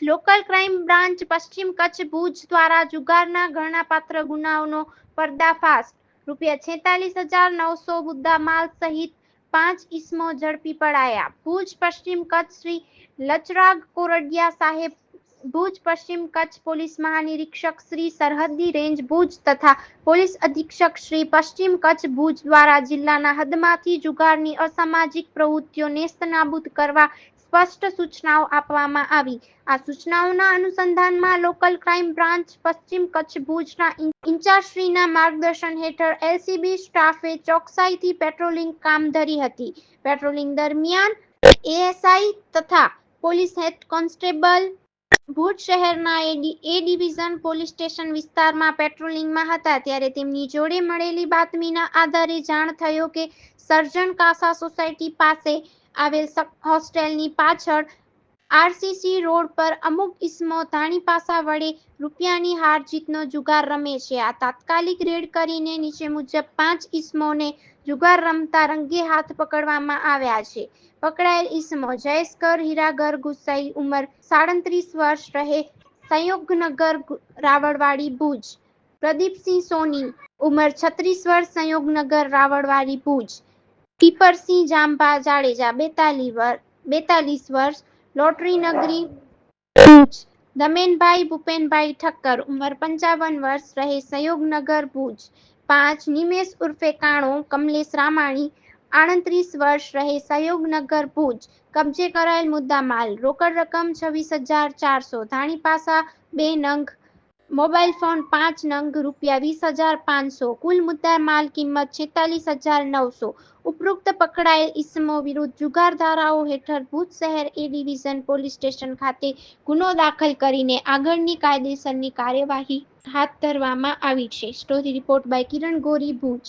Local crime branch પશ્ચિમ કચ્છ ભુજ દ્વારા જુગારના ગણનાપાત્ર ગુનાઓનો પર્દાફાશ. ₹46,900 મુદ્દામાલ સહિત 5 ઇસમો ઝડપી પડાયા. ભુજ પશ્ચિમ કચ્છ શ્રી લચરાગ કોરડિયા સાહેબ, ભુજ પશ્ચિમ કચ્છ પોલીસ મહાનિરીક્ષક શ્રી સરહદી રેન્જ ભુજ તથા પોલીસ અધિક્ષક શ્રી પશ્ચિમ કચ્છ ભુજ દ્વારા જિલ્લાના હદમાંથી જુગારની અસામાજિક પ્રવૃત્તિઓ નેસ્તનાબૂદ કરવા સ્પષ્ટ સૂચનાઓ આપવામાં આવી. આ સૂચનાઓના અનુસંધાનમાં લોકલ ક્રાઇમ બ્રાન્ચ પશ્ચિમ કચ્છ ભુજના ઇન્ચાર્જશ્રીના માર્ગદર્શન હેઠળ એલસીબી સ્ટાફે ચોકસાઈથી પેટ્રોલિંગ કામ ધરી હતી. પેટ્રોલિંગ દરમિયાન એએસઆઈ તથા પોલીસ હેડ કોન્સ્ટેબલ ભુજ શહેરના એ ડિવિઝન પોલીસ સ્ટેશન વિસ્તારમાં પેટ્રોલિંગમાં હતા ત્યારે તેમની જોડે મળેલી બાતમીના આધારે જાણ થયો કે સર્જન કાસા સોસાયટી પાસે આવેલ હોસ્ટેલની પાછળ આરસીસી રોડ પર અમુક ઇસમો ધાણીપાસા વડે રૂપિયાની હારજીતનો જુગાર રમે છે. આ તાત્કાલિક રેડ કરીને નીચે મુજબ 5 ઇસમોને જુગાર રમતા રંગે હાથ પકડવામાં આવ્યા છે. પકડાયેલ ઇસમો જયેશગર હીરાગર ગુસાઈ ઉંમર 37 વર્ષ રહે સંયોગનગર રાવળવાડી ભુજ, પ્રદીપસિંહ સોની ઉંમર 36 વર્ષ સંયોગનગર રાવળવાડી ભુજ, ટીપરસિંહ જાંભા જાડેજા 42 વર્ષ લોટરી નગરી ભુજ, દમેનભાઈ ભૂપેનભાઈ ઠક્કર ઉંમર 55 વર્ષ રહે સંયોગનગર ભુજ. 5 નિમેશ ઉર્ફે કાણો કમલેશ રામાણી 38 વર્ષ રહે સંયોગનગર ભુજ. કબજે કરાયેલ મુદ્દામાલ રોકડ રકમ 26,400, ધાણીપાસા 2 નંગ, મોબાઈલ ફોન 5 નંગ, ₹20,500. કુલ મુદ્દામાલ કિંમત 46,900. ઉપરોક્ત પકડાયેલ ઇસમો વિરુદ્ધ જુગાર ધારાઓ હેઠળ ભુજ શહેર એ ડિવિઝન પોલીસ સ્ટેશન ખાતે ગુનો દાખલ કરીને આગળની કાયદેસરની કાર્યવાહી હાથ ધરવામાં આવી છે. Story report by Kiran Gori, Bhuj.